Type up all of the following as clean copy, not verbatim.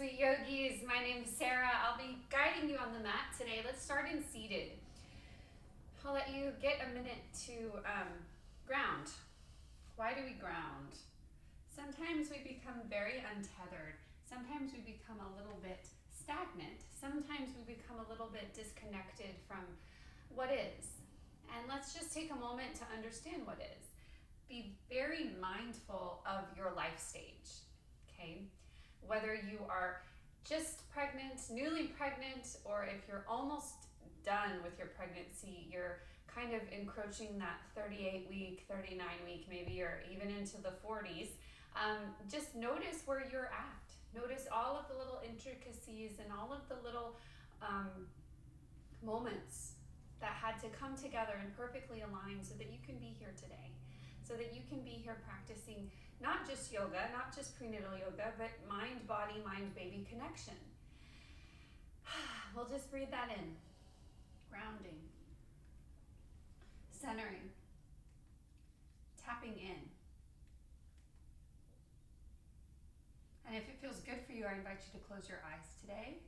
sweet yogis. My name is Sarah. I'll be guiding you on the mat today. Let's start in seated. I'll let you get a minute to ground. Why do we ground? Sometimes we become very untethered. Sometimes we become a little bit stagnant. Sometimes we become a little bit disconnected from what is. And let's just take a moment to understand what is. Be very mindful of your life stage, okay? Whether you are just pregnant, newly pregnant, or if you're almost done with your pregnancy, you're kind of encroaching that 38-week, 39-week, maybe you're even into the 40s. Just notice where you're at. Notice all of the little intricacies and all of the little moments that had to come together and perfectly align so that you can be here today. So that you can be here practicing not just yoga, not just prenatal yoga, but mind, body, mind, baby connection. We'll just breathe that in. Grounding. Centering. Tapping in. And if it feels good for you, I invite you to close your eyes today.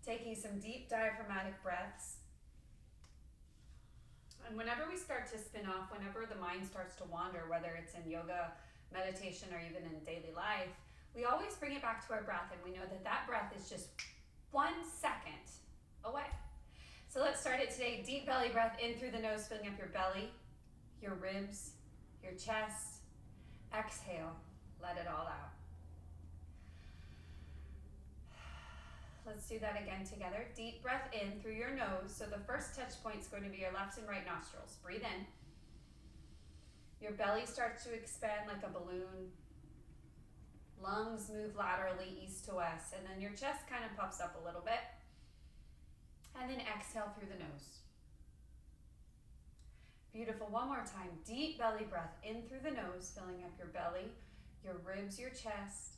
Taking some deep diaphragmatic breaths. And whenever we start to spin off, whenever the mind starts to wander, whether it's in yoga, meditation, or even in daily life, we always bring it back to our breath, and we know that that breath is just 1 second away. So let's start it today. Deep belly breath in through the nose, filling up your belly, your ribs, your chest. Exhale, let it all out. Let's do that again together. Deep breath in through your nose. So the first touch point is going to be your left and right nostrils. Breathe in. Your belly starts to expand like a balloon. Lungs move laterally east to west. And then your chest kind of puffs up a little bit. And then exhale through the nose. Beautiful. One more time. Deep belly breath in through the nose, filling up your belly, your ribs, your chest.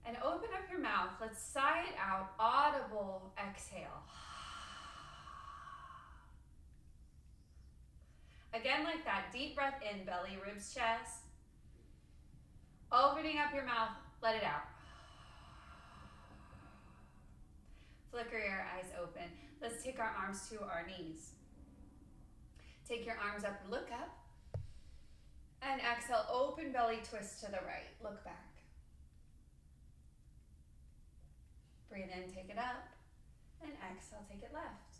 And open up your mouth. Let's sigh it out. Audible exhale. Again, like that. Deep breath in, belly, ribs, chest. Opening up your mouth. Let it out. Flicker your eyes open. Let's take our arms to our knees. Take your arms up, look up. And exhale, open belly twist to the right. Look back. Breathe in, take it up, and exhale, take it left.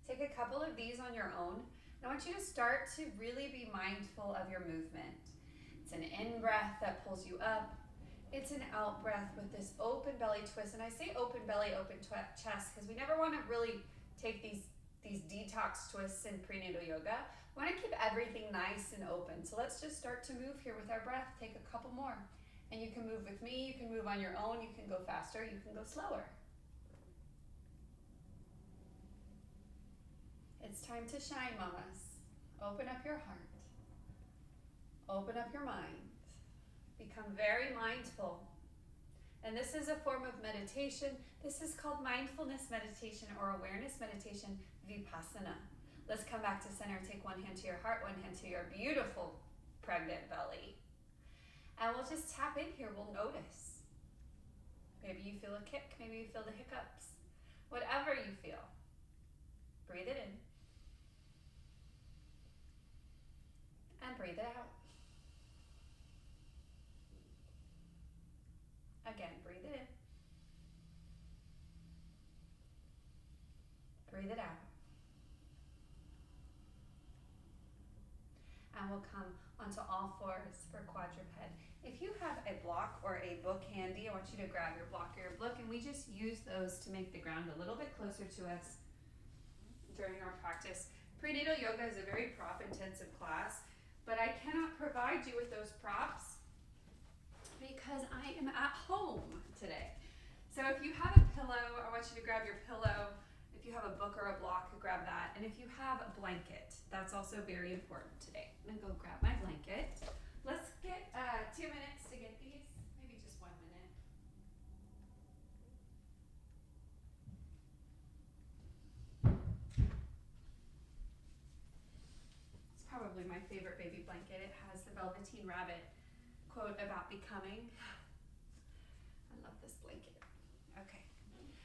Take a couple of these on your own. I want you to start to really be mindful of your movement. It's an in-breath that pulls you up. It's an out-breath with this open belly twist. And I say open belly, open chest, because we never want to really take these detox twists in prenatal yoga. We want to keep everything nice and open. So let's just start to move here with our breath. Take a couple more. And you can move with me, you can move on your own, you can go faster, you can go slower. It's time to shine, mamas. Open up your heart. Open up your mind. Become very mindful. And this is a form of meditation. This is called mindfulness meditation or awareness meditation, vipassana. Let's come back to center. Take one hand to your heart, one hand to your beautiful pregnant belly. And we'll just tap in here, we'll notice. Maybe you feel a kick, maybe you feel the hiccups. Whatever you feel, breathe it in. And breathe it out. Again, breathe it in. Breathe it out. And we'll come onto all fours for quadruped. If you have a block or a book handy, I want you to grab your block or your book, and we just use those to make the ground a little bit closer to us during our practice. Prenatal yoga is a very prop-intensive class, but I cannot provide you with those props because I am at home today. So if you have a pillow, I want you to grab your pillow. If you have a book or a block, grab that. And if you have a blanket, that's also very important today. I'm gonna go grab my blanket. Let's get 2 minutes to get these, maybe just 1 minute. It's probably my favorite favorite baby blanket. It has the Velveteen Rabbit quote about becoming. I love this blanket. Okay,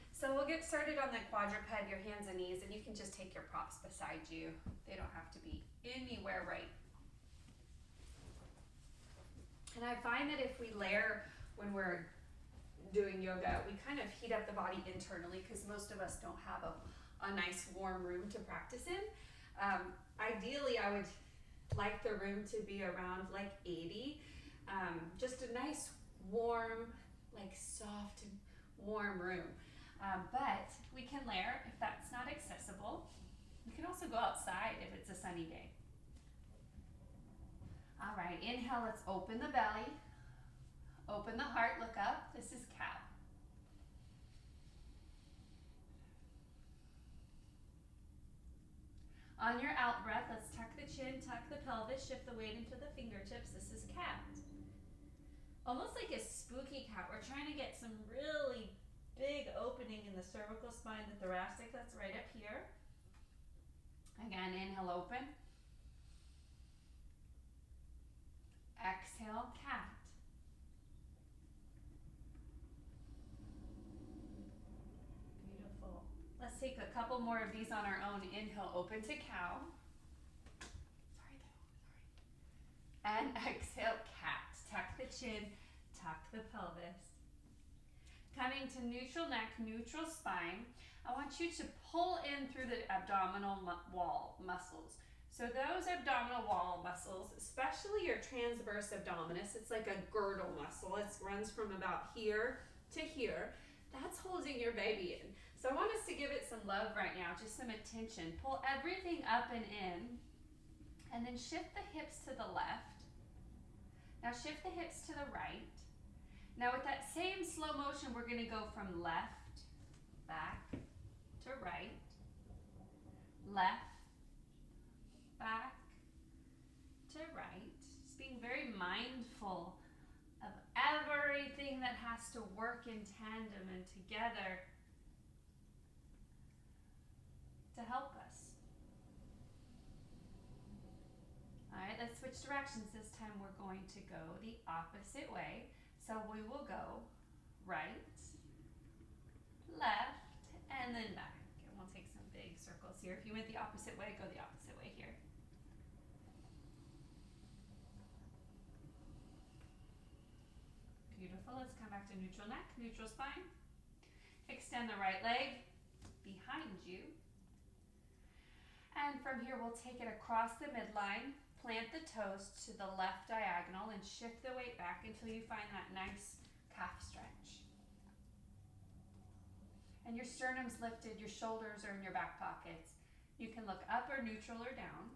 so we'll get started on the quadruped, your hands and knees, and you can just take your props beside you. They don't have to be anywhere right. And I find that if we layer when we're doing yoga, we kind of heat up the body internally because most of us don't have a nice warm room to practice in. Ideally, I would like the room to be around like 80. Just a nice warm, like soft and warm room. But we can layer if that's not accessible. We can also go outside if it's a sunny day. All right, inhale, let's open the belly. Open the heart, look up. This is cow. On your out breath, let's tuck the chin, tuck the pelvis, shift the weight into the fingertips. This is cat. Almost like a spooky cat. We're trying to get some really big opening in the cervical spine, the thoracic, that's right up here. Again, inhale, open. Exhale, cat. Beautiful. Let's take a couple more of these on our own. Inhale, open to cow. And exhale, cat. Tuck the chin, tuck the pelvis. Coming to neutral neck, neutral spine. I want you to pull in through the abdominal wall muscles. So those abdominal wall muscles, especially your transverse abdominis, it's like a girdle muscle. It runs from about here to here. That's holding your baby in. So I want us to give it some love right now, just some attention. Pull everything up and in, and then shift the hips to the left. Now shift the hips to the right. Now with that same slow motion, we're gonna go from left, back, to right, left, back, to right. Just being very mindful of everything that has to work in tandem and together to help us. All right, let's switch directions. This time we're going to go the opposite way. So we will go right, left, and then back. And we'll take some big circles here. If you went the opposite way, go the opposite way here. Beautiful. Let's come back to neutral neck, neutral spine. Extend the right leg behind you. And from here, we'll take it across the midline. Plant the toes to the left diagonal and shift the weight back until you find that nice calf stretch. And your sternum's lifted, your shoulders are in your back pockets. You can look up or neutral or down.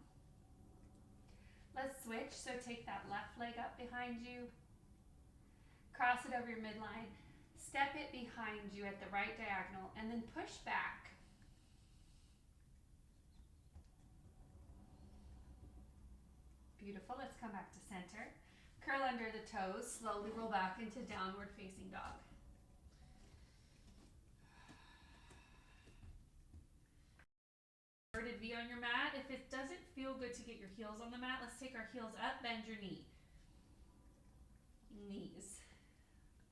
Let's switch, so take that left leg up behind you, cross it over your midline, step it behind you at the right diagonal, and then push back. Beautiful, let's come back to center. Curl under the toes, slowly roll back into downward facing dog. Inverted V on your mat. If it doesn't feel good to get your heels on the mat, let's take our heels up, bend your knee. Knees.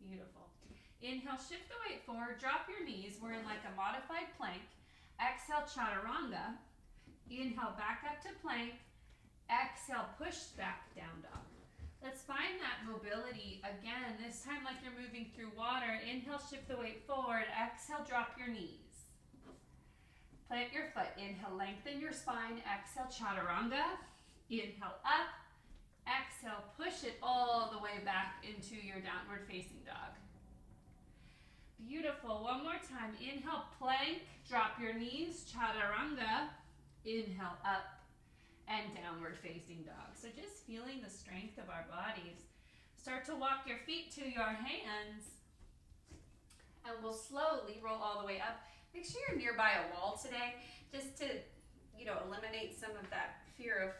Beautiful. Inhale, shift the weight forward, drop your knees. We're in like a modified plank. Exhale, chaturanga. Inhale, back up to plank. Exhale, push back, down dog. Let's find that mobility again, this time like you're moving through water. Inhale, shift the weight forward. Exhale, drop your knees. Plant your foot. Inhale, lengthen your spine. Exhale, chaturanga. Inhale, up. Exhale, push it all the way back into your downward facing dog. Beautiful. One more time. Inhale, plank. Drop your knees. Chaturanga. Inhale, up. And downward facing dog. So just feeling the strength of our bodies. Start to walk your feet to your hands. And we'll slowly roll all the way up. Make sure you're nearby a wall today, just to, eliminate some of that fear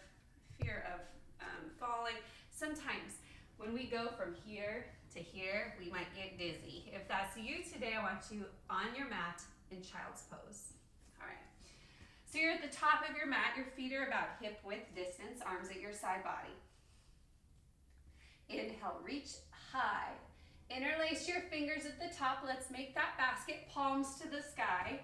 of falling. Sometimes when we go from here to here, we might get dizzy. If that's you today, I want you on your mat in child's pose. All right. So you're at the top of your mat. Your feet are about hip width distance, arms at your side body. Inhale, reach high. Interlace your fingers at the top. Let's make that basket, palms to the sky.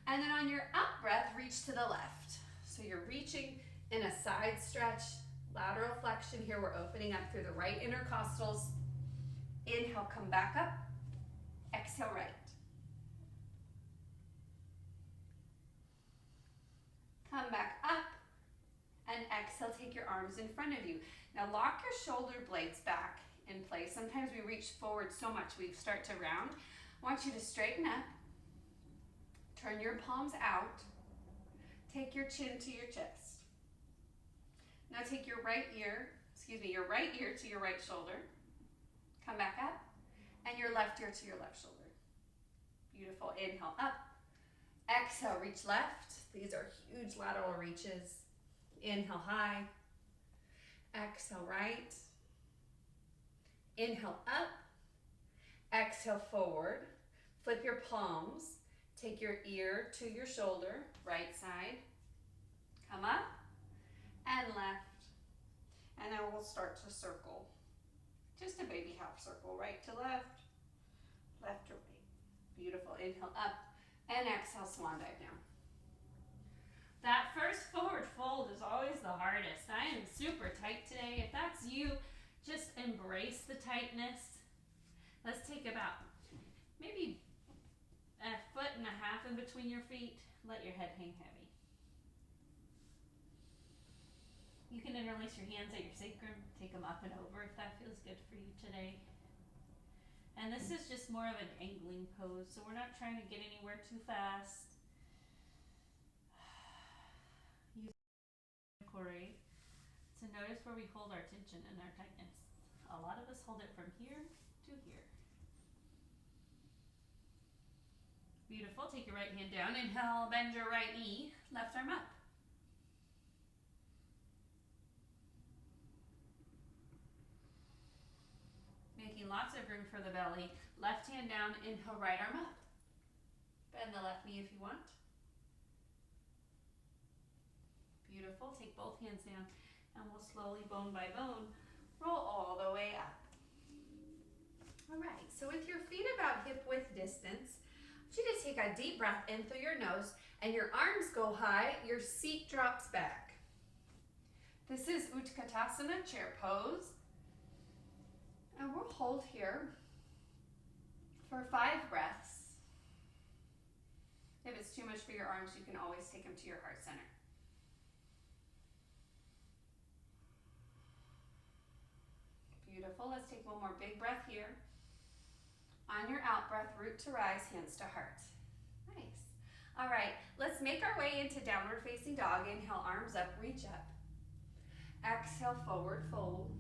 And then on your out breath, reach to the left. So you're reaching in a side stretch, lateral flexion here. We're opening up through the right intercostals. Inhale, come back up. Exhale, right. Come back up. And exhale, take your arms in front of you. Now lock your shoulder blades back in place. Sometimes we reach forward so much we start to round. I want you to straighten up. Turn your palms out. Take your chin to your chest. Now take your right ear to your right shoulder. Come back up. And your left ear to your left shoulder. Beautiful. Inhale up. Exhale, reach left. These are huge lateral reaches. Inhale high. Exhale right. Inhale up. Exhale forward. Flip your palms. Take your ear to your shoulder, right side. Come up and left. And then we'll start to circle. Just a baby half circle, right to left, left to right. Beautiful. Inhale up and exhale, swan dive down. That first forward fold is always the hardest. I am super tight today. If that's you, just embrace the tightness. Let's take about maybe a foot and a half in between your feet. Let your head hang heavy. You can interlace your hands at your sacrum, take them up and over if that feels good for you today. And this is just more of an angling pose, so we're not trying to get anywhere too fast. Use inquiry to notice where we hold our tension and our tightness. A lot of us hold it from here to here. Beautiful. Take your right hand down. Inhale, bend your right knee, left arm up. Making lots of room for the belly. Left hand down, inhale, right arm up. Bend the left knee if you want. Beautiful. Take both hands down and we'll slowly, bone by bone, roll all the way up. All right, so with your feet about hip width distance, I want you to take a deep breath in through your nose and your arms go high, your seat drops back. This is Utkatasana, chair pose. And we'll hold here for 5 breaths. If it's too much for your arms, you can always take them to your heart center. Beautiful. Let's take one more big breath here. On your out breath, root to rise, hands to heart. Nice. All right, let's make our way into downward facing dog. Inhale, arms up, reach up. Exhale, forward fold.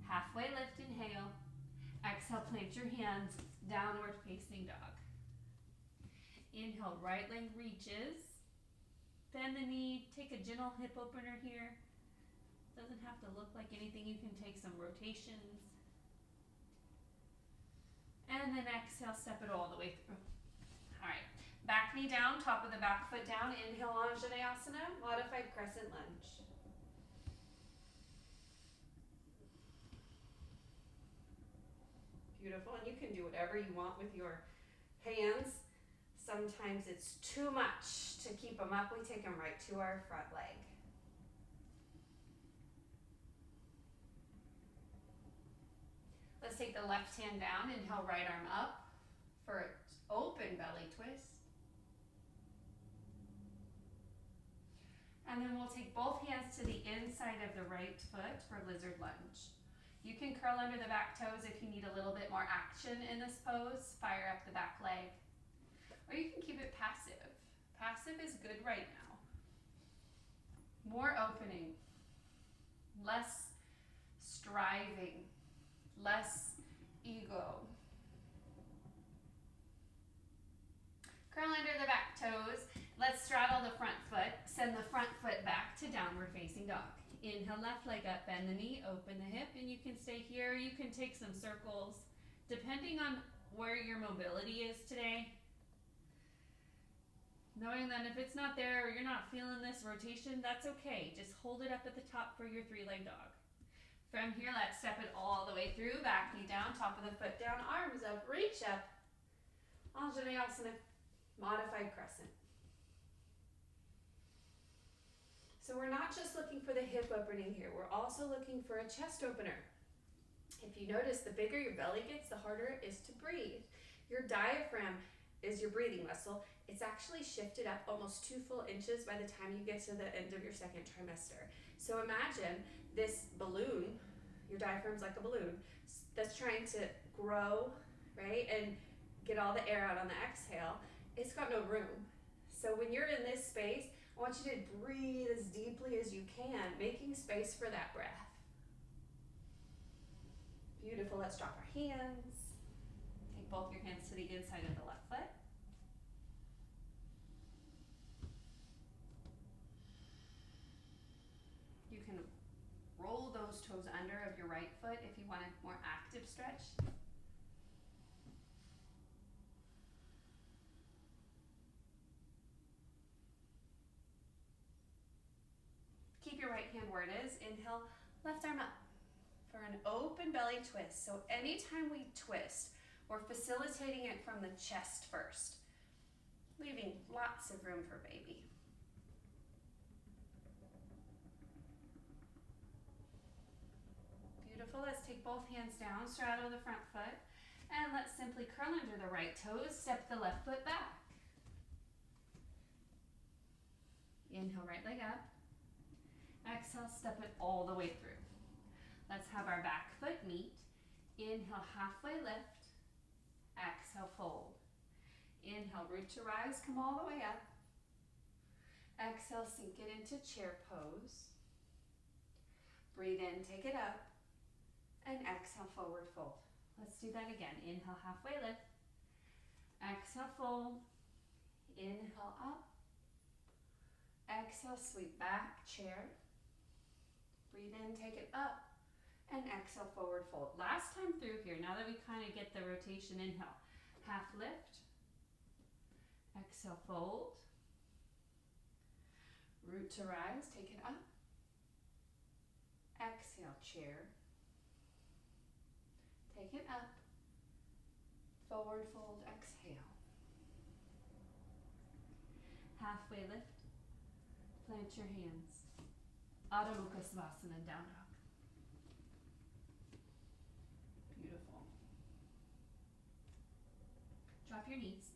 Halfway lift, inhale. Exhale, plant your hands, downward facing dog. Inhale, right leg reaches. Bend the knee, take a gentle hip opener here. Doesn't have to look like anything, you can take some rotations. And then exhale, step it all the way through. All right, back knee down, top of the back foot down. Inhale, Anjaneyasana, modified crescent lunge. Beautiful, and you can do whatever you want with your hands. Sometimes it's too much to keep them up. We take them right to our front leg. Let's take the left hand down, inhale, right arm up for an open belly twist. And then we'll take both hands to the inside of the right foot for lizard lunge. You can curl under the back toes if you need a little bit more action in this pose. Fire up the back leg. Or you can keep it passive. Passive is good right now. More opening. Less striving. Less ego. Curl under the back toes. Let's straddle the front foot. Send the front foot back to downward facing dog. Inhale, left leg up, bend the knee, open the hip, and you can stay here. You can take some circles, depending on where your mobility is today. Knowing that if it's not there or you're not feeling this rotation, that's okay. Just hold it up at the top for your three-leg dog. From here, let's step it all the way through. Back knee down, top of the foot down, arms up, reach up. Anjaneyasana, modified crescent. So we're not just looking for the hip opening here. We're also looking for a chest opener. If you notice, the bigger your belly gets, the harder it is to breathe. Your diaphragm is your breathing muscle. It's actually shifted up almost 2 full inches by the time you get to the end of your second trimester. So imagine this balloon, your diaphragm's like a balloon, that's trying to grow, right, and get all the air out on the exhale. It's got no room. So when you're in this space, I want you to breathe as deeply as you can, making space for that breath. Beautiful. Let's drop our hands. Take both your hands to the inside of the left foot. You can roll those toes under of your right foot if you want a more active stretch. Keep your right hand where it is. Inhale, left arm up for an open belly twist. So anytime we twist, we're facilitating it from the chest first, leaving lots of room for baby. Beautiful. Let's take both hands down, straddle the front foot, and let's simply curl under the right toes, step the left foot back. Inhale, right leg up. Exhale, step it all the way through. Let's have our back foot meet. Inhale, halfway lift. Exhale, fold. Inhale, root to rise, come all the way up. Exhale, sink it into chair pose. Breathe in, take it up. And exhale, forward fold. Let's do that again. Inhale, halfway lift. Exhale, fold. Inhale, up. Exhale, sweep back, chair. Breathe in, take it up. And exhale, forward fold. Last time through here, now that we kind of get the rotation, inhale, half lift. Exhale, fold. Root to rise, take it up. Exhale, chair. Take it up. Forward fold, exhale. Halfway lift. Plant your hands. Adho Mukha Savasana, down dog. Beautiful. Drop your knees.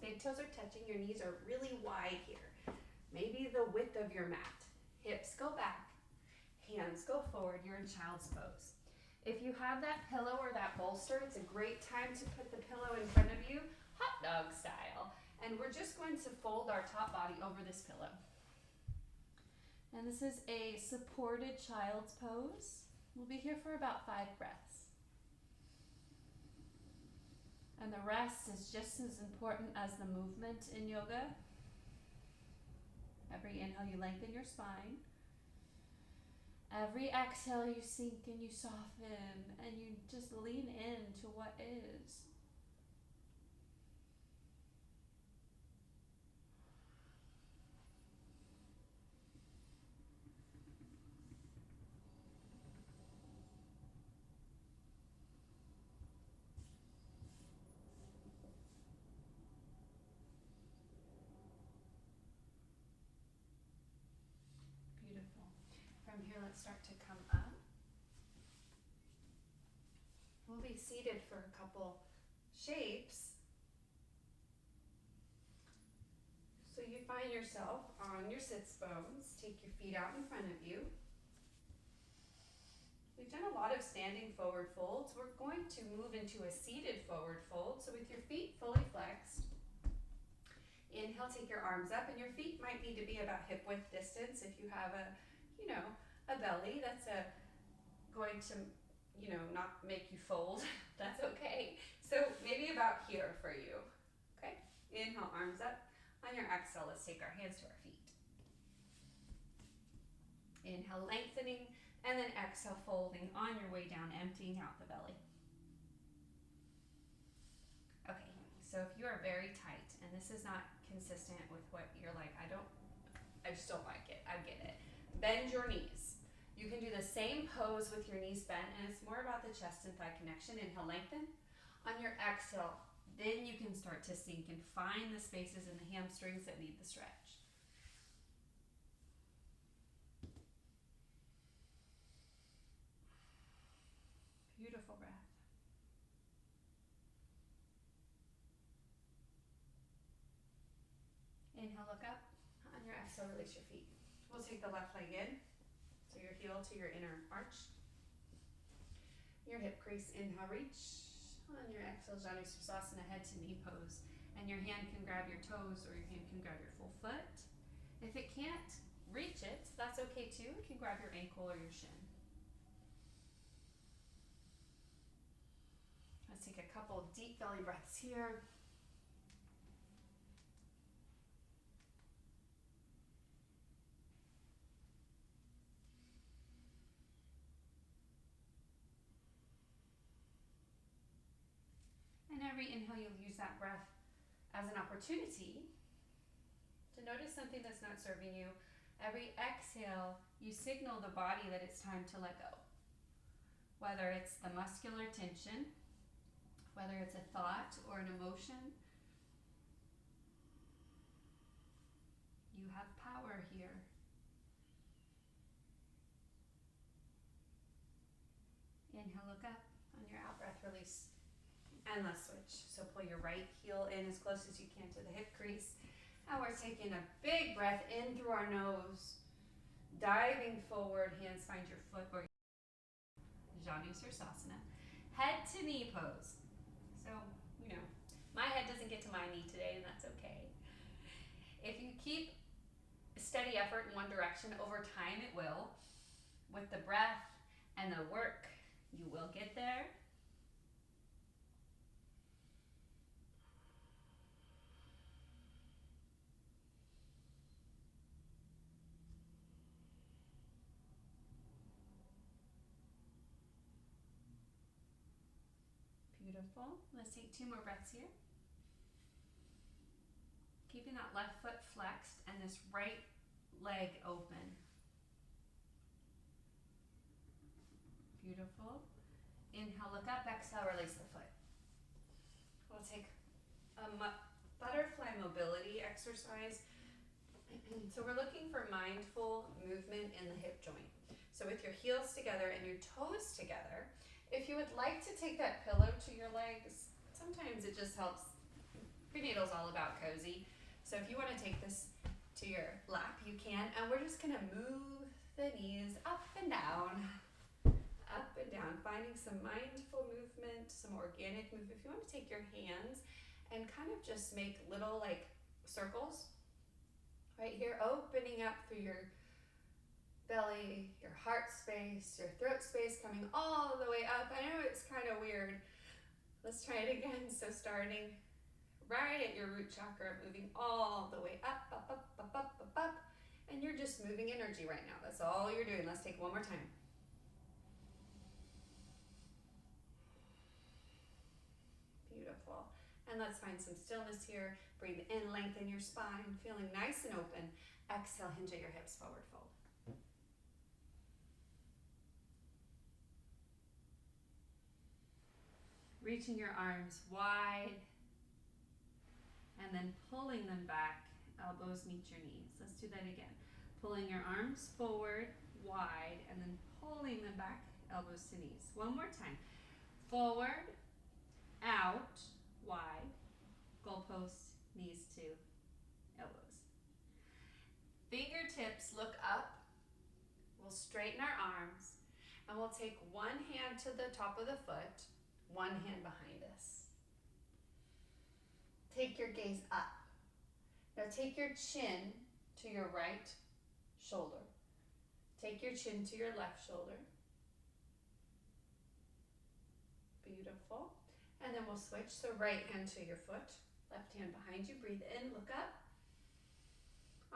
Big toes are touching. Your knees are really wide here. Maybe the width of your mat. Hips go back. Hands go forward. You're in child's pose. If you have that pillow or that bolster, it's a great time to put the pillow in front of you, hot dog style. And we're just going to fold our top body over this pillow. And this is a supported child's pose. We'll be here for about 5 breaths. And the rest is just as important as the movement in yoga. Every inhale, you lengthen your spine. Every exhale, you sink and you soften and you just lean into what is. From here, let's start to come up. We'll be seated for a couple shapes. So you find yourself on your sits bones. Take your feet out in front of you. We've done a lot of standing forward folds. We're going to move into a seated forward fold. So with your feet fully flexed, inhale, take your arms up, and your feet might need to be about hip width distance if you have a belly that's going to, not make you fold. That's okay. So maybe about here for you. Okay? Inhale, arms up. On your exhale, let's take our hands to our feet. Inhale, lengthening, and then exhale, folding on your way down, emptying out the belly. Okay, so if you are very tight, and this is not consistent with what you're like, I just don't like it. I get it. Bend your knees. You can do the same pose with your knees bent, and it's more about the chest and thigh connection. Inhale, lengthen. On your exhale, then you can start to sink and find the spaces in the hamstrings that need the stretch. Beautiful breath. Inhale, look up. On your exhale, release your feet. We'll take the left leg in. So your heel to your inner arch. Your hip crease, inhale, reach. On your exhale, Janu Sirsasana, head to knee pose. And your hand can grab your toes or your hand can grab your full foot. If it can't reach it, that's okay too. It can grab your ankle or your shin. Let's take a couple deep belly breaths here. And every inhale, you'll use that breath as an opportunity to notice something that's not serving you. Every exhale, you signal the body that it's time to let go. Whether it's the muscular tension, whether it's a thought or an emotion, you have power here. Inhale, look up. On your out breath, release. And let's switch. So pull your right heel in as close as you can to the hip crease. And we're taking a big breath in through our nose. Diving forward, hands find your foot or Janu Sirsasana. Head to knee pose. So, my head doesn't get to my knee today, and that's okay. If you keep steady effort in one direction, over time it will. With the breath and the work, you will get there. Beautiful. Let's take 2 more breaths here. Keeping that left foot flexed and this right leg open. Beautiful. Inhale, look up. Exhale, release the foot. We'll take a butterfly mobility exercise. So we're looking for mindful movement in the hip joint. So with your heels together and your toes together, if you would like to take that pillow to your legs, sometimes it just helps. Prenatal is all about cozy. So if you want to take this to your lap, you can. And we're just going to move the knees up and down, finding some mindful movement, some organic movement. If you want to take your hands and kind of just make little circles right here, opening up through your belly, your heart space, your throat space, coming all the way up. I know it's kind of weird. Let's try it again. So starting right at your root chakra, moving all the way up, up, up, up, up, up, up. And you're just moving energy right now. That's all you're doing. Let's take one more time. Beautiful. And let's find some stillness here. Breathe in, lengthen your spine, feeling nice and open. Exhale, hinge at your hips, forward fold. Reaching your arms wide and then pulling them back. Elbows meet your knees. Let's do that again. Pulling your arms forward, wide, and then pulling them back, elbows to knees. One more time. Forward, out, wide, goalposts, knees to elbows. Fingertips look up. We'll straighten our arms, and we'll take one hand to the top of the foot, one hand behind us. Take your gaze up. Now take your chin to your right shoulder. Take your chin to your left shoulder. Beautiful. And then we'll switch. So right hand to your foot, left hand behind you. Breathe in, look up.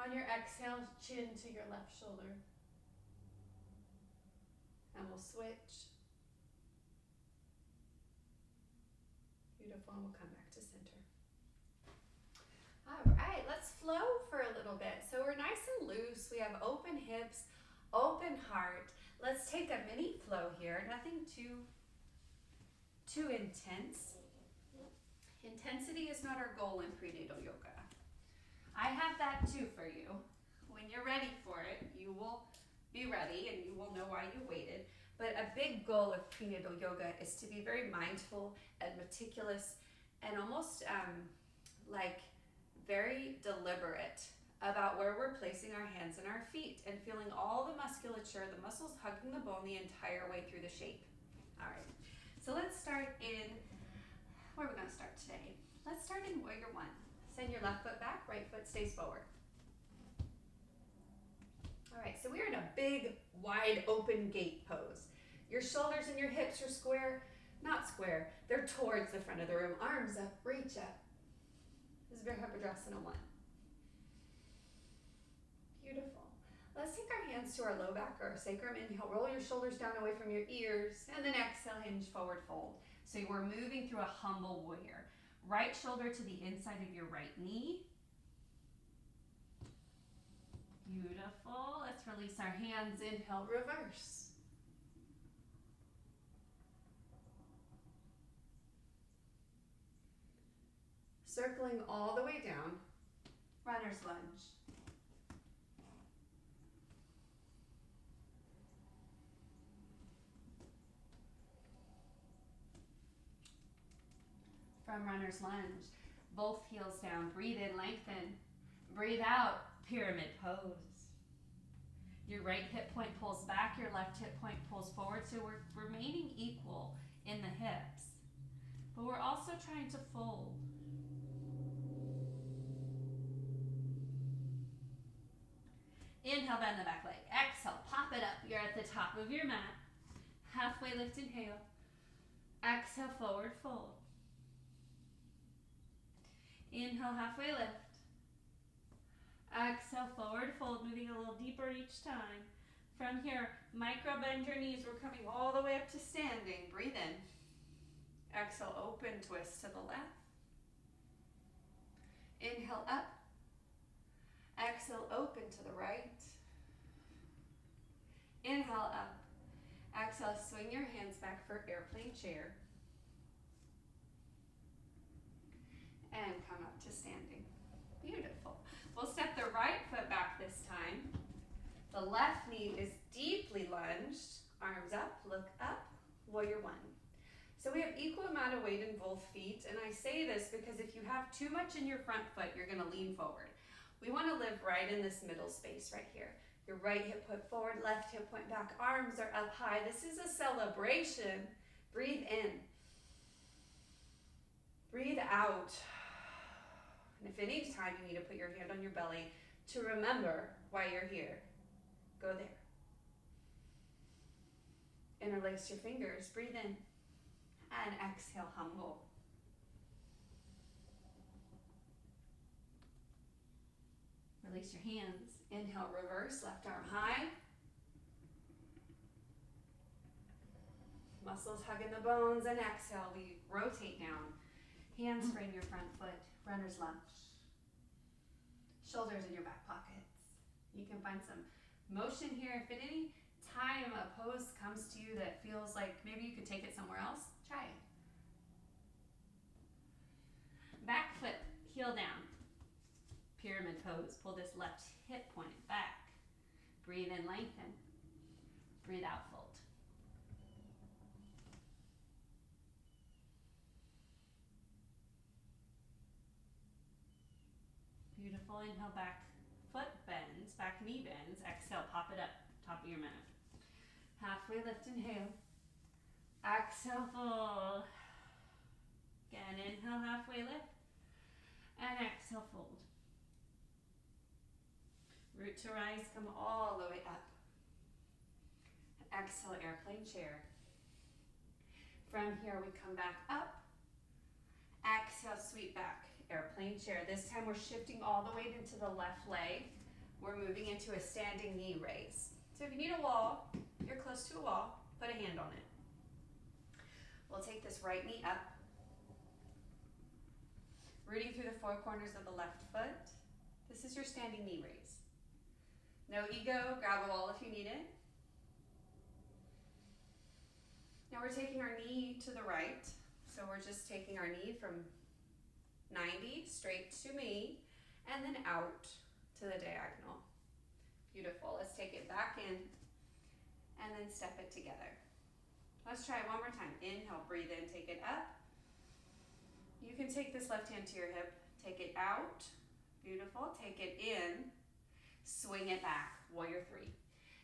On your exhale, chin to your left shoulder. And we'll switch. Beautiful, and we'll come back to center. All right, let's flow for a little bit. So we're nice and loose. We have open hips, open heart. Let's take a mini flow here. Nothing too intense. Intensity is not our goal in prenatal yoga. I have that too for you. When you're ready for it, you will be ready and you will know why you waited. But a big goal of prenatal yoga is to be very mindful and meticulous and almost like very deliberate about where we're placing our hands and our feet and feeling all the musculature, the muscles hugging the bone the entire way through the shape. All right, so let's start in, where are we gonna start today? Let's start in warrior one. Send your left foot back, right foot stays forward. All right, so we're in a big, wide open gate pose. Your shoulders and your hips are square, not square, they're towards the front of the room. Arms up, reach up. This is Virabhadrasana 1. Beautiful. Let's take our hands to our low back or our sacrum. Inhale, roll your shoulders down away from your ears, and then exhale, hinge, forward fold. So we're moving through a humble warrior. Right shoulder to the inside of your right knee. Beautiful. Let's release our hands. Inhale, reverse. Circling all the way down, runner's lunge. From runner's lunge, both heels down. Breathe in, lengthen. Breathe out, pyramid pose. Your right hip point pulls back, your left hip point pulls forward, so we're remaining equal in the hips. But we're also trying to fold. Inhale, bend the back leg. Exhale, pop it up. You're at the top of your mat. Halfway lift, inhale. Exhale, forward fold. Inhale, halfway lift. Exhale, forward fold, moving a little deeper each time. From here, micro bend your knees. We're coming all the way up to standing. Breathe in. Exhale, open twist to the left. Inhale, up. Exhale, open to the right. Inhale, up. Exhale, swing your hands back for airplane chair. And come up to standing. Beautiful. We'll step the right foot back this time. The left knee is deeply lunged. Arms up, look up, warrior one. So we have equal amount of weight in both feet, and I say this because if you have too much in your front foot, you're gonna lean forward. We wanna live right in this middle space right here. Your right hip point forward, left hip point back, arms are up high. This is a celebration. Breathe in. Breathe out. And if any time you need to put your hand on your belly to remember why you're here, go there. Interlace your fingers, breathe in, and exhale, humble. Release your hands. Inhale, reverse, left arm high. Muscles hugging the bones, and exhale, we rotate down. Hands frame your front foot, runner's lunge. Shoulders in your back pockets. You can find some motion here. If at any time a pose comes to you that feels like maybe you could take it somewhere else, try it. Back foot, heel down. Pyramid pose. Pull this left hip point back. Breathe in, lengthen. Breathe out, fold. Beautiful. Inhale, back foot bends, back knee bends. Exhale, pop it up, top of your mat. Halfway lift, inhale. Exhale, fold. Again, inhale, halfway lift. And exhale, fold. Root to rise, come all the way up. Exhale, airplane chair. From here, we come back up. Exhale, sweep back. Airplane chair. This time we're shifting all the weight into the left leg. We're moving into a standing knee raise. So if you need a wall, you're close to a wall, put a hand on it. We'll take this right knee up. Rooting through the four corners of the left foot. This is your standing knee raise. No ego, grab a wall if you need it. Now we're taking our knee to the right. So we're just taking our knee from 90 straight to me and then out to the diagonal. Beautiful. Let's take it back in and then step it together. Let's try it one more time. Inhale, breathe in, take it up. You can take this left hand to your hip, take it out. Beautiful. Take it in, swing it back. Warrior three.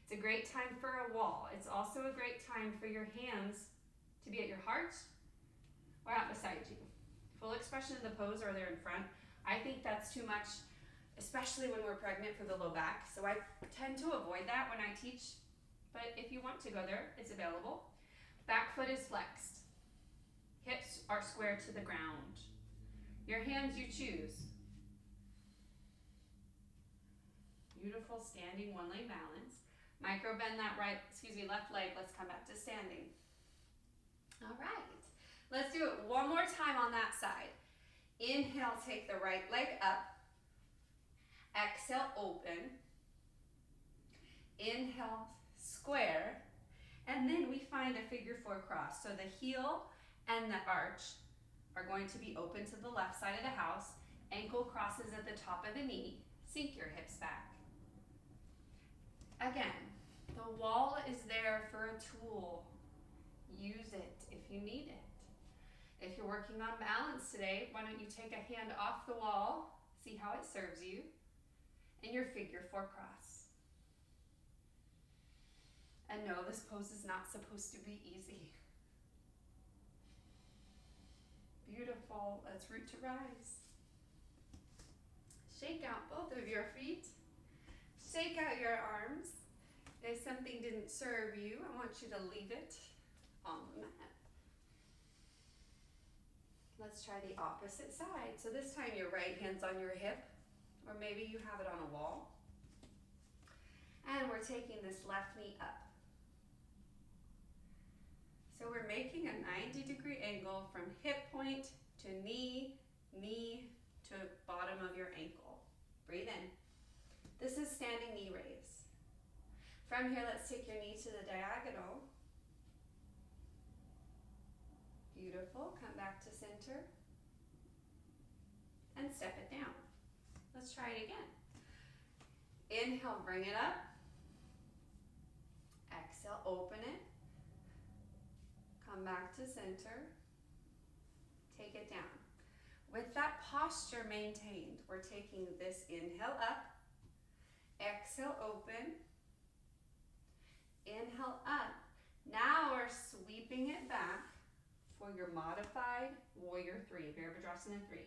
It's a great time for a wall. It's also a great time for your hands to be at your heart or out beside you. Full expression of the pose or they're in front. I think that's too much, especially when we're pregnant, for the low back. So I tend to avoid that when I teach, but if you want to go there, it's available. Back foot is flexed. Hips are square to the ground. Your hands you choose. Beautiful standing one leg balance. Micro bend that left leg. Let's come back to standing. All right. Let's do it one more time on that side. Inhale, take the right leg up. Exhale, open. Inhale, square. And then we find a figure four cross. So the heel and the arch are going to be open to the left side of the house. Ankle crosses at the top of the knee. Sink your hips back. Again, the wall is there for a tool. Use it if you need it. If you're working on balance today, why don't you take a hand off the wall, see how it serves you, and your figure four cross. And no, this pose is not supposed to be easy. Beautiful. Let's root to rise. Shake out both of your feet. Shake out your arms. If something didn't serve you, I want you to leave it on the mat. Let's try the opposite side. So this time your right hand's on your hip, or maybe you have it on a wall. And we're taking this left knee up. So we're making a 90-degree angle from hip point to knee, knee to bottom of your ankle. Breathe in. This is standing knee raise. From here, let's take your knee to the diagonal. Beautiful. Come back to center. And step it down. Let's try it again. Inhale, bring it up. Exhale, open it. Come back to center. Take it down. With that posture maintained, we're taking this inhale up. Exhale, open. Inhale up. Now we're sweeping it back for your modified warrior three, Virabhadrasana 3.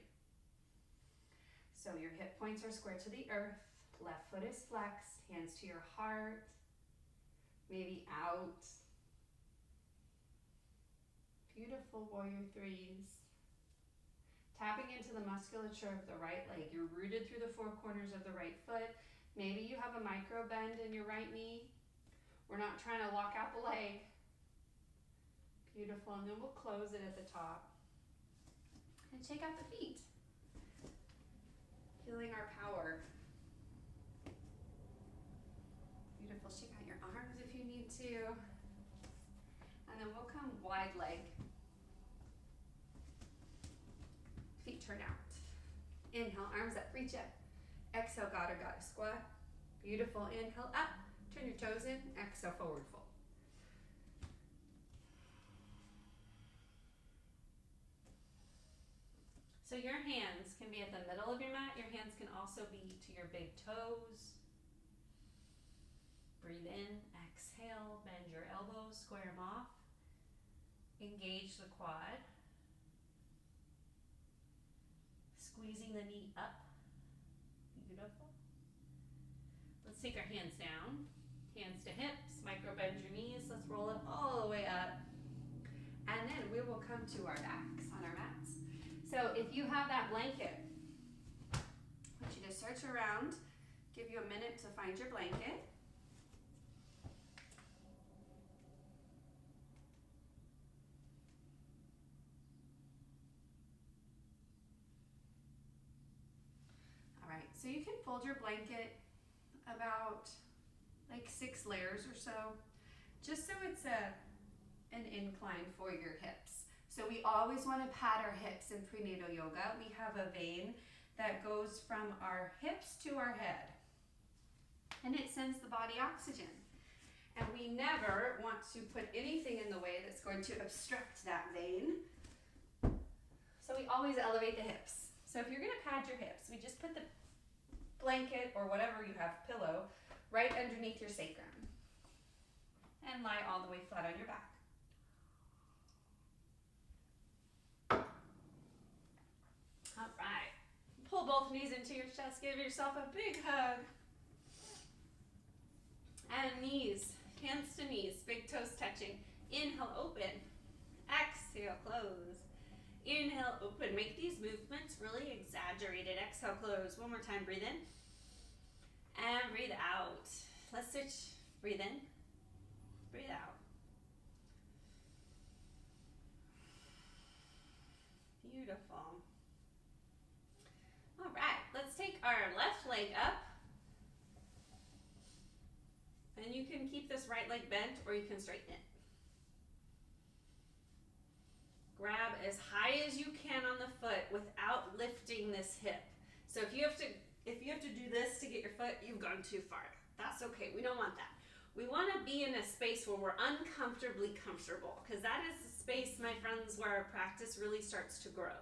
So your hip points are square to the earth. Left foot is flexed. Hands to your heart. Maybe out. Beautiful warrior threes. Tapping into the musculature of the right leg. You're rooted through the four corners of the right foot. Maybe you have a micro bend in your right knee. We're not trying to lock out the leg. Beautiful, and then we'll close it at the top. And shake out the feet. Feeling our power. Beautiful, shake out your arms if you need to. And then we'll come wide leg. Feet turn out. Inhale, arms up, reach up. Exhale, God or Goddess squat. Beautiful, inhale up. Turn your toes in, exhale, forward fold. So your hands can be at the middle of your mat. Your hands can also be to your big toes. Breathe in, exhale, bend your elbows, square them off. Engage the quad. Squeezing the knee up. Beautiful. Let's take our hands down. Hands to hips, micro bend your knees. Let's roll it all the way up. And then we will come to our backs on our mats. So if you have that blanket, I want you to search around, give you a minute to find your blanket. fold your blanket about like 6 layers or so, just so it's an incline for your hips. So we always want to pad our hips in prenatal yoga. We have a vein that goes from our hips to our head, and it sends the body oxygen. And we never want to put anything in the way that's going to obstruct that vein. So we always elevate the hips. So if you're going to pad your hips, we just put the blanket or whatever you have, pillow, right underneath your sacrum. And lie all the way flat on your back. All right. Pull both knees into your chest. Give yourself a big hug. And knees, hands to knees, big toes touching. Inhale, open. Exhale, close. Inhale, open. Make these movements really exaggerated. Exhale, close. One more time. Breathe in. And breathe out. Let's switch. Breathe in. Breathe out. Beautiful. All right. Let's take our left leg up. And you can keep this right leg bent or you can straighten it. Grab as high as you can on the foot without lifting this hip. So if you have to do this to get your foot, you've gone too far. That's okay. We don't want that. We want to be in a space where we're uncomfortably comfortable, because that is the space, my friends, where our practice really starts to grow.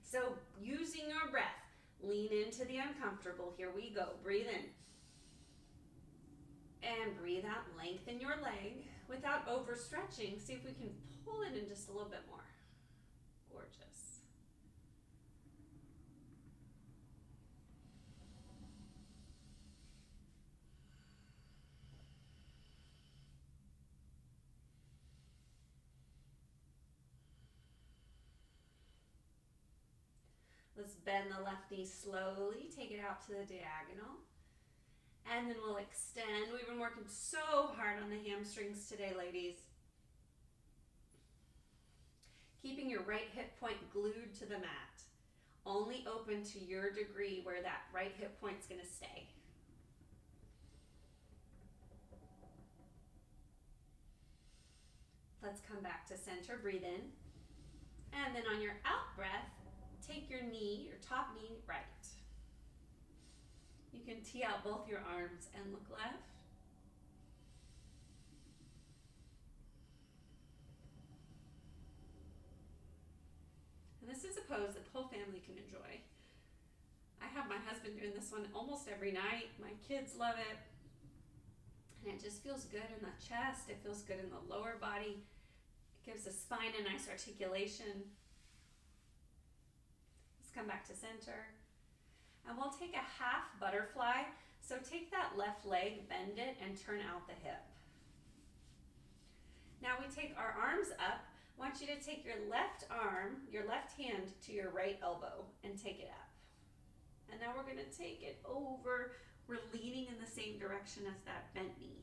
So using your breath, lean into the uncomfortable. Here we go. Breathe in. And breathe out. Lengthen your leg without overstretching. See if we can pull it in just a little bit more. Gorgeous. Let's bend the left knee slowly. Take it out to the diagonal. And then we'll extend. We've been working so hard on the hamstrings today, ladies. Keeping your right hip point glued to the mat. Only open to your degree where that right hip point's going to stay. Let's come back to center. Breathe in. And then on your out breath, take your knee, your top knee, right. You can tee out both your arms and look left. And this is a pose that the whole family can enjoy. I have my husband doing this one almost every night. My kids love it. And it just feels good in the chest. It feels good in the lower body. It gives the spine a nice articulation. Let's come back to center. And we'll take a half butterfly. So take that left leg, bend it, and turn out the hip. Now we take our arms up. I want you to take your left arm, your left hand to your right elbow and take it up. And now we're going to take it over. We're leaning in the same direction as that bent knee.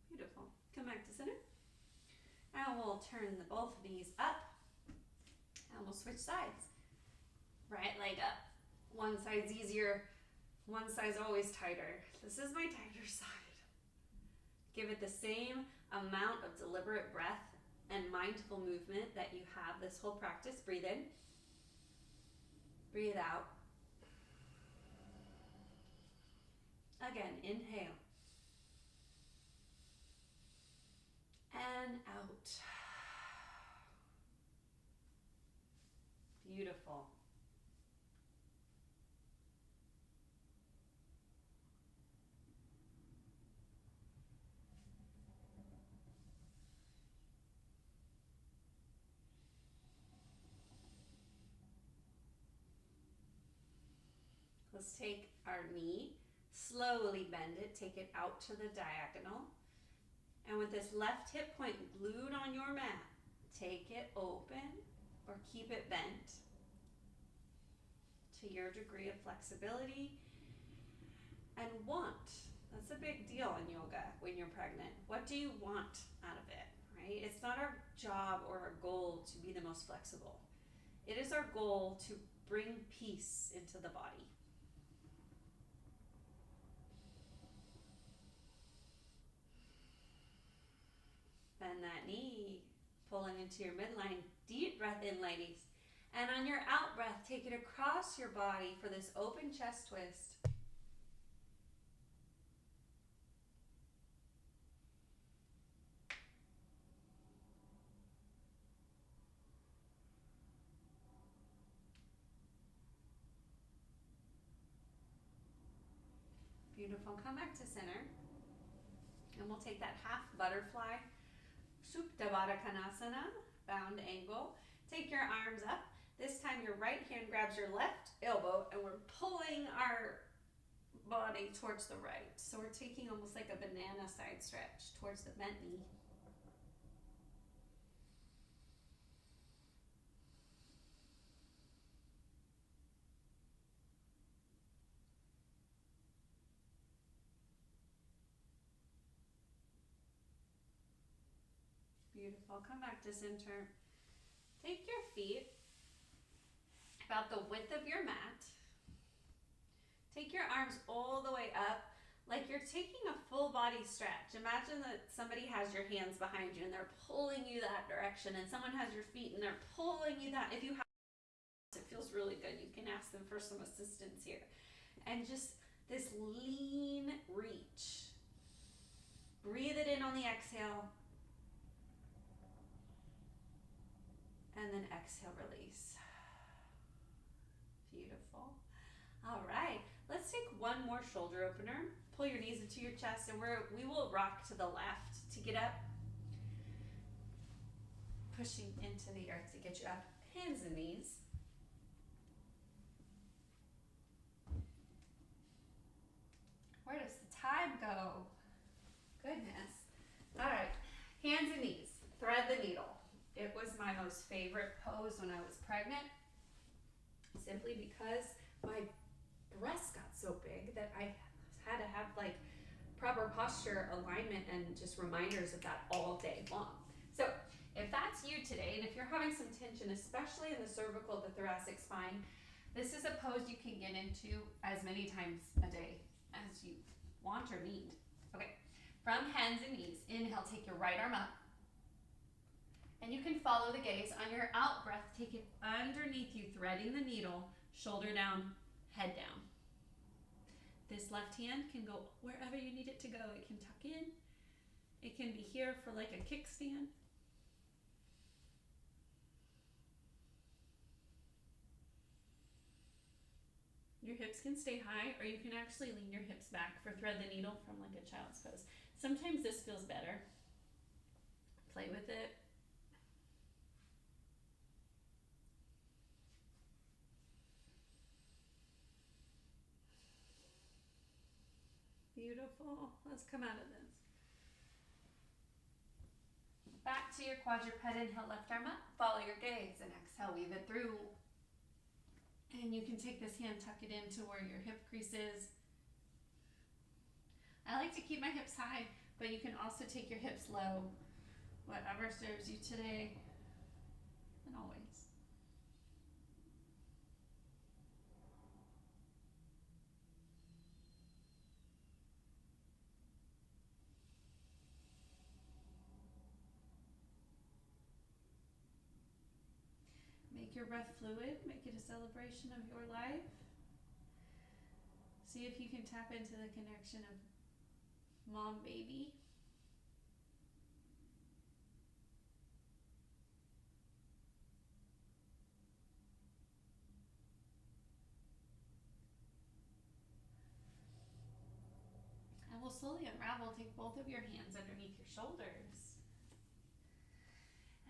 Beautiful. Come back to center. And we'll turn both knees up. And we'll switch sides. Right leg up. One side's easier. One side's always tighter. This is my tighter side. Give it the same amount of deliberate breath and mindful movement that you have this whole practice. Breathe in. Breathe out. Again, inhale. And out. Beautiful. Let's take our knee, slowly bend it, take it out to the diagonal. And with this left hip point glued on your mat, take it open or keep it bent to your degree of flexibility. And want, that's a big deal in yoga when you're pregnant. What do you want out of it, right? It's not our job or our goal to be the most flexible. It is our goal to bring peace into the body. Bend that knee, pulling into your midline. Deep breath in, ladies. And on your out breath, take it across your body for this open chest twist. Beautiful. Come back to center. And we'll take that half butterfly, Supta Baddha Konasana, bound angle. Take your arms up. This time your right hand grabs your left elbow and we're pulling our body towards the right. So we're taking almost like a banana side stretch towards the bent knee. Beautiful. Come back to center. Take your feet about the width of your mat. Take your arms all the way up like you're taking a full body stretch. Imagine that somebody has your hands behind you and they're pulling you that direction, and someone has your feet and they're pulling you that. If you have, it feels really good. You can ask them for some assistance here. And just this lean reach. Breathe it in on the exhale. And then exhale, release. Beautiful. All right, let's take one more shoulder opener. Pull your knees into your chest, and we will rock to the left to get up. Pushing into the earth to get you up. Hands and knees. Where does the time go? Goodness. All right, hands and knees. Thread the needle. It was my most favorite pose when I was pregnant, simply because my breasts got so big that I had to have like proper posture alignment and just reminders of that all day long. So if that's you today, and if you're having some tension, especially in the cervical, the thoracic spine, this is a pose you can get into as many times a day as you want or need. Okay, from hands and knees, inhale, take your right arm up. And you can follow the gaze. On your out breath, take it underneath you, threading the needle, shoulder down, head down. This left hand can go wherever you need it to go. It can tuck in. It can be here for like a kickstand. Your hips can stay high, or you can actually lean your hips back for thread the needle from like a child's pose. Sometimes this feels better. Play with it. Beautiful. Let's come out of this. Back to your quadruped. Inhale, left arm up. Follow your gaze and exhale, weave it through. And you can take this hand, tuck it into where your hip crease is. I like to keep my hips high, but you can also take your hips low. Whatever serves you today and always. Make your breath fluid. Make it a celebration of your life. See if you can tap into the connection of mom-baby. And we'll slowly unravel. Take both of your hands underneath your shoulders.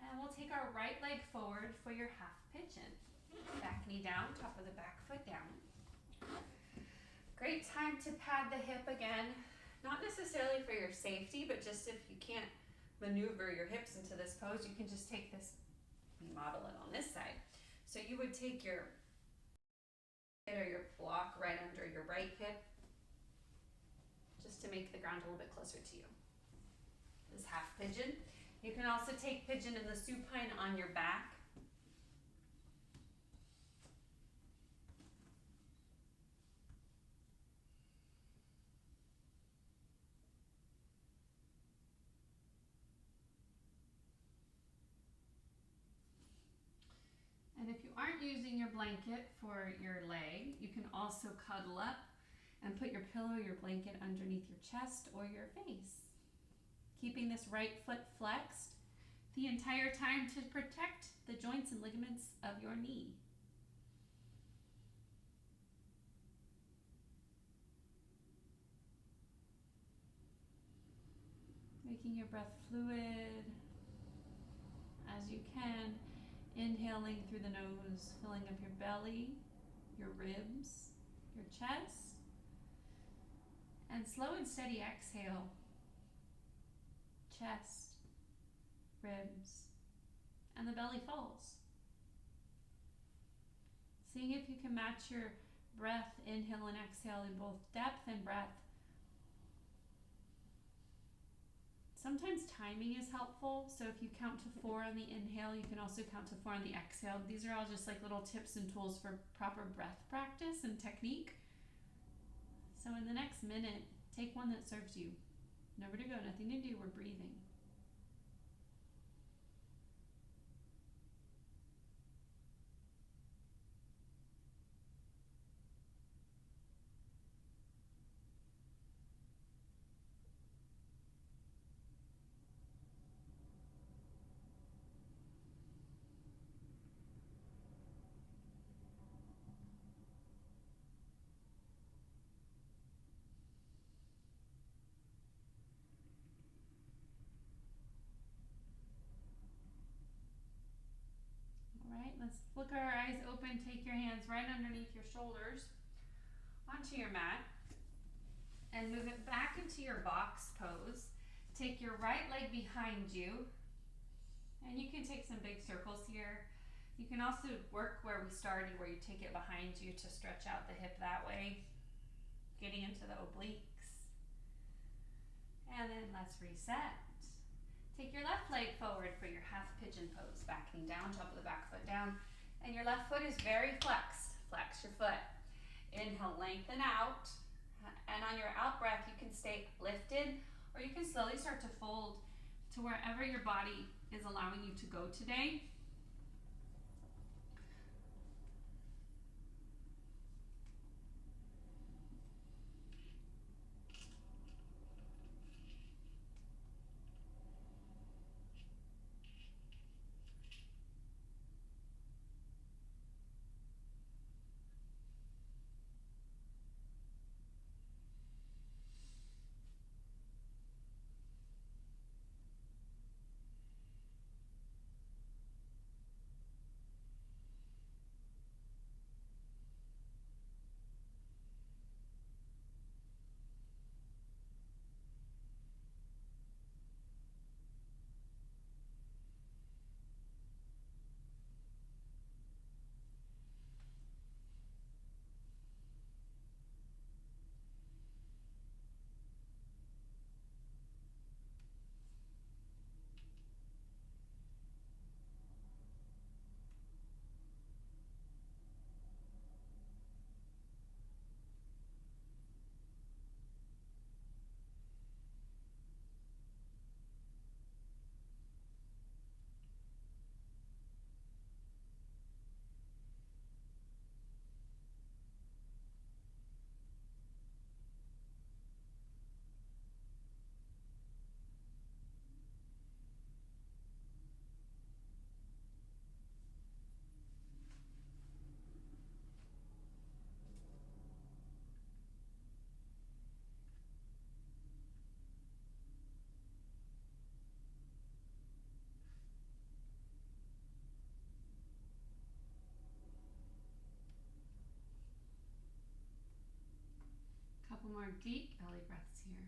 And we'll take our right leg forward for your half pigeon. Back knee down, top of the back foot down. Great time to pad the hip again. Not necessarily for your safety, but just if you can't maneuver your hips into this pose, you can just take this, model it on this side. So you would take your or your block right under your right hip, just to make the ground a little bit closer to you. This half pigeon. You can also take pigeon in the supine on your back. And if you aren't using your blanket for your leg, you can also cuddle up and put your pillow, your blanket underneath your chest or your face. Keeping this right foot flexed the entire time to protect the joints and ligaments of your knee. Making your breath fluid as you can. Inhaling through the nose, filling up your belly, your ribs, your chest. And slow and steady exhale. Chest, ribs, and the belly falls. Seeing if you can match your breath, inhale and exhale in both depth and breadth. Sometimes timing is helpful, so if you count to 4 on the inhale, you can also count to 4 on the exhale. These are all just like little tips and tools for proper breath practice and technique. So in the next minute, take one that serves you. Nowhere to go, nothing to do, we're breathing. Alright, let's flick our eyes open, take your hands right underneath your shoulders onto your mat and move it back into your box pose. Take your right leg behind you, and you can take some big circles here. You can also work where we started, where you take it behind you to stretch out the hip that way, getting into the obliques. And then let's reset. Take your left leg forward for your half pigeon pose, backing down, top of the back foot down, and your left foot is very flexed. Flex your foot. Inhale, lengthen out, and on your out breath, you can stay lifted, or you can slowly start to fold to wherever your body is allowing you to go today. Couple more deep belly breaths here.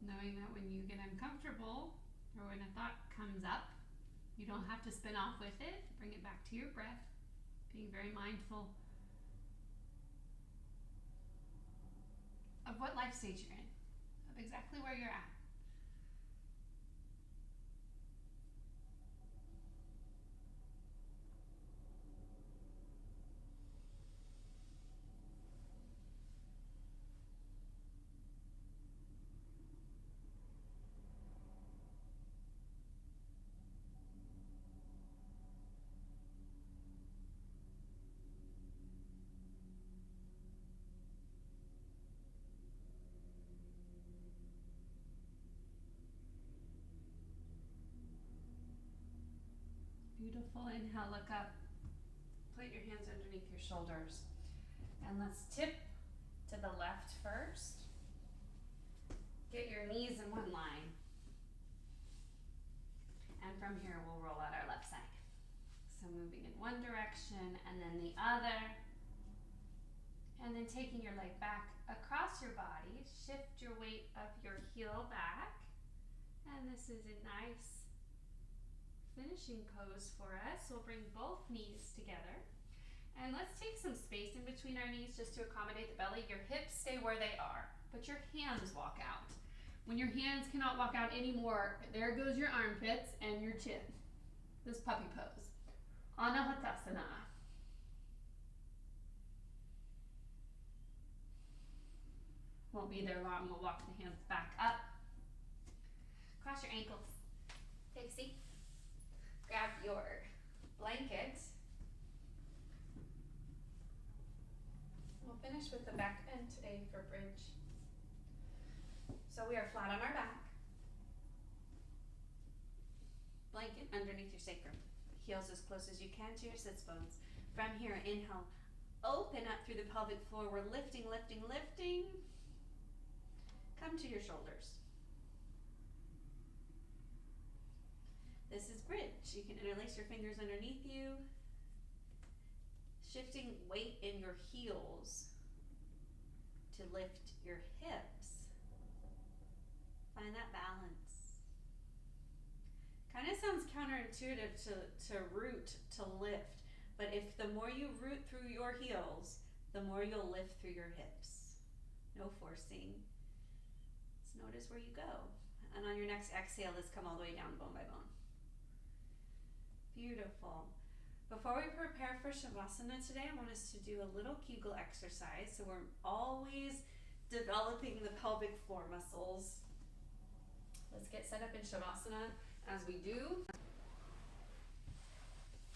Knowing that when you get uncomfortable or when a thought comes up, You don't have to spin off with it. Bring it back to your breath, being very mindful of what life stage you're in, of exactly where you're at. Beautiful. Inhale, look up. Put your hands underneath your shoulders. And let's tip to the left first. Get your knees in one line. And from here, we'll roll out our left side. So moving in one direction and then the other. And then taking your leg back across your body. Shift your weight of your heel back. And this is a nice finishing pose for us. We'll bring both knees together. And let's take some space in between our knees just to accommodate the belly. Your hips stay where they are, but your hands walk out. When your hands cannot walk out anymore, there goes your armpits and your chin. This puppy pose. Anahatasana. Won't be there long. We'll walk the hands back up. Cross your ankles. Take a seat. Grab your blanket. We'll finish with the back bend today for bridge. So we are flat on our back. Blanket underneath your sacrum. Heels as close as you can to your sits bones. From here, inhale. Open up through the pelvic floor. We're lifting, lifting, lifting. Come to your shoulders. This is bridge. You can interlace your fingers underneath you. Shifting weight in your heels to lift your hips. Find that balance. Kind of sounds counterintuitive to root, to lift. But if the more you root through your heels, the more you'll lift through your hips. No forcing. Just notice where you go. And on your next exhale, let's come all the way down bone by bone. Beautiful. Before we prepare for Shavasana today, I want us to do a little Kegel exercise. So we're always developing the pelvic floor muscles. Let's get set up in Shavasana. As we do,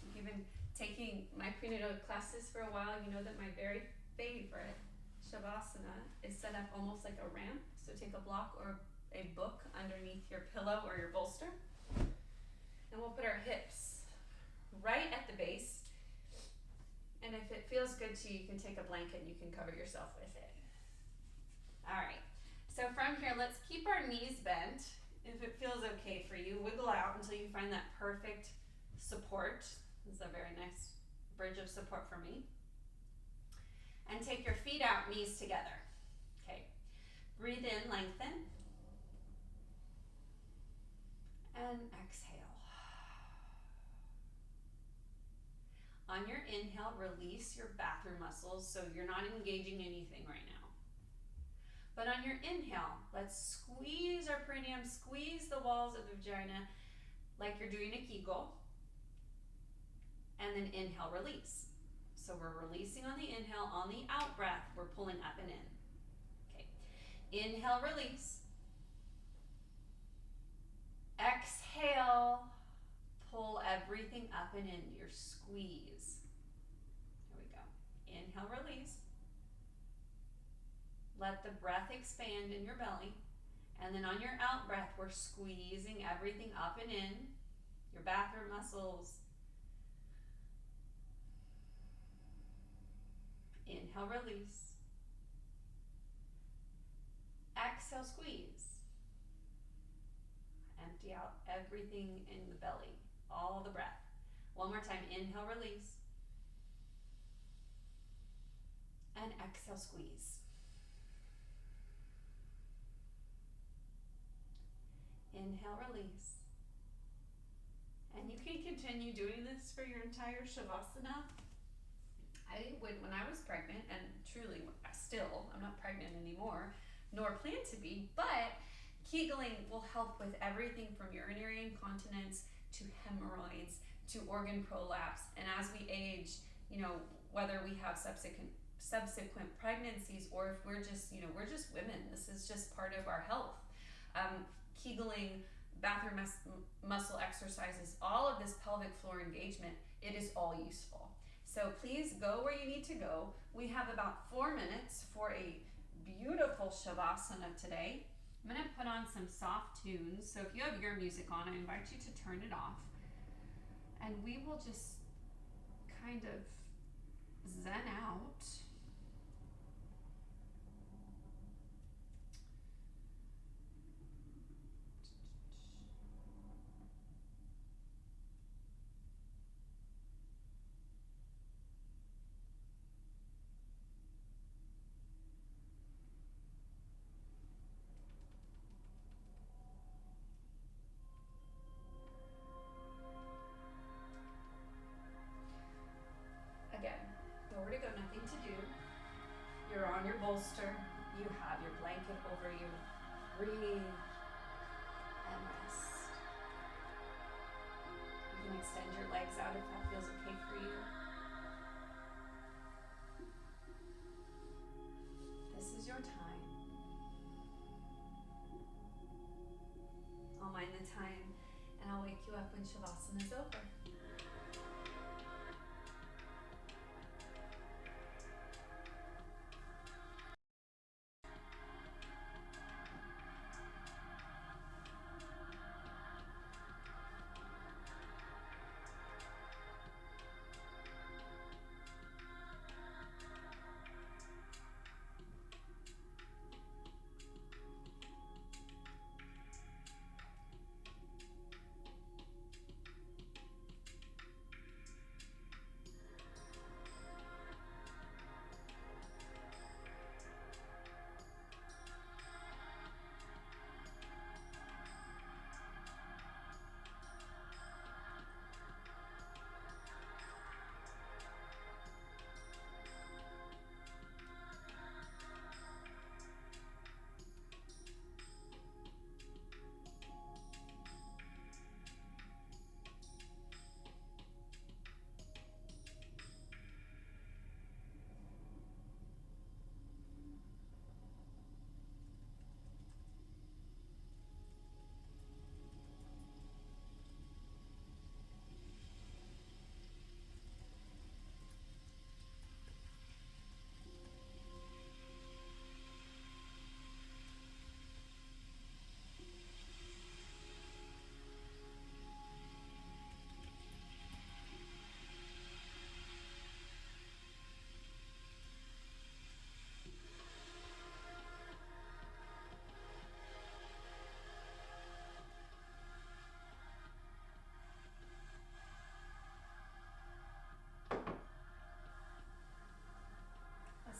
if you've been taking my prenatal classes for a while, you know that my very favorite Shavasana is set up almost like a ramp. So take a block or a book underneath your pillow or your bolster. And we'll put our hips right at the base. And if it feels good to you, you can take a blanket and you can cover yourself with it. All right. So from here, let's keep our knees bent. If it feels okay for you, wiggle out until you find that perfect support. This is a very nice bridge of support for me. And take your feet out, knees together. Okay. Breathe in, lengthen. And exhale. On your inhale, release your bathroom muscles so you're not engaging anything right now. But on your inhale, let's squeeze our perineum, squeeze the walls of the vagina like you're doing a Kegel. And then inhale, release. So we're releasing on the inhale, on the out breath, we're pulling up and in. Okay. Inhale, release. Exhale, pull everything up and in, your squeeze. Here we go. Inhale, release. Let the breath expand in your belly. And then on your out breath, we're squeezing everything up and in, your bathroom muscles. Inhale, release. Exhale, squeeze. Empty out everything in the belly, all the breath. One more time, inhale, release. And exhale, squeeze. Inhale, release. And you can continue doing this for your entire Shavasana? I would when I was pregnant, and truly still, I'm not pregnant anymore, nor plan to be, but Kegels will help with everything from urinary incontinence to hemorrhoids to organ prolapse. And as we age, whether we have subsequent pregnancies or if we're just, we're just women, this is just part of our health. Kegeling, bathroom muscle exercises, all of this pelvic floor engagement, it is all useful. So please go where you need to go. We have about 4 minutes for a beautiful Shavasana today. I'm going to put on some soft tunes. So if you have your music on, I invite you to turn it off. And we will just kind of zen out. Again, nowhere to go, nothing to do. You're on your bolster. You have your blanket over you. Breathe and rest. You can extend your legs out if that feels okay for you. This is your time. I'll mind the time and I'll wake you up when Shavasana is over.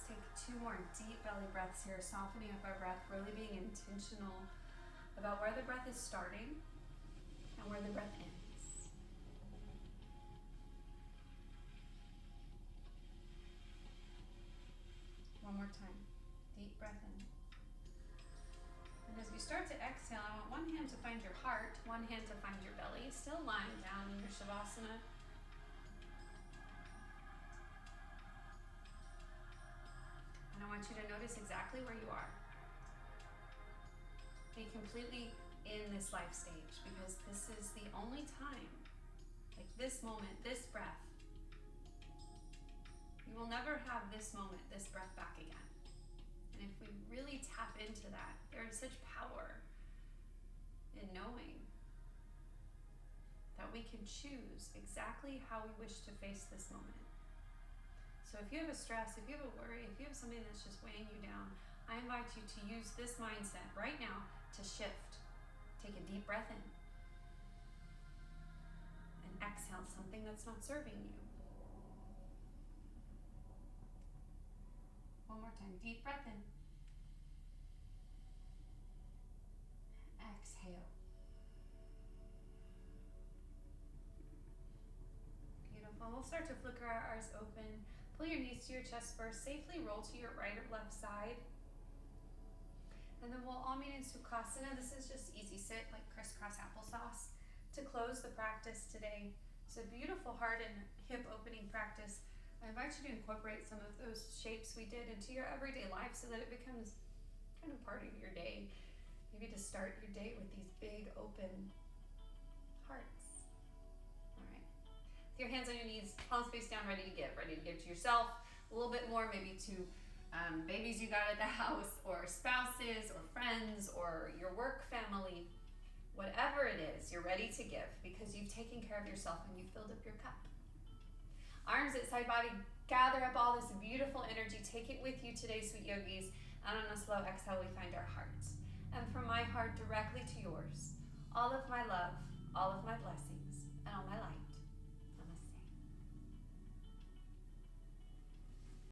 Take 2 more deep belly breaths here, softening up our breath, really being intentional about where the breath is starting and where the breath ends. One more time. Deep breath in. And as you start to exhale, I want one hand to find your heart, one hand to find your belly, still lying down in your Shavasana. I want you to notice exactly where you are. Be completely in this life stage because this is the only time, like this moment, this breath. You will never have this moment, this breath back again. And if we really tap into that, there is such power in knowing that we can choose exactly how we wish to face this moment. So if you have a stress, if you have a worry, if you have something that's just weighing you down, I invite you to use this mindset right now to shift. Take a deep breath in and exhale something that's not serving you. One more time, deep breath in. Exhale. we'll start to flicker our eyes open. Pull your knees to your chest first. Safely roll to your right or left side. And then we'll all meet in Sukhasana. This is just easy sit, like crisscross applesauce, to close the practice today. It's a beautiful heart and hip opening practice. I invite you to incorporate some of those shapes we did into your everyday life so that it becomes kind of part of your day. Maybe to start your day with these big open hearts. All right. With your hands on your knees, palms face down, ready to give to yourself. A little bit more maybe to babies you got at the house, or spouses, or friends, or your work family. Whatever it is, you're ready to give because you've taken care of yourself and you've filled up your cup. Arms at side body, gather up all this beautiful energy. Take it with you today, sweet yogis. And on a slow exhale, we find our heart. And from my heart directly to yours, all of my love, all of my blessings, and all my light.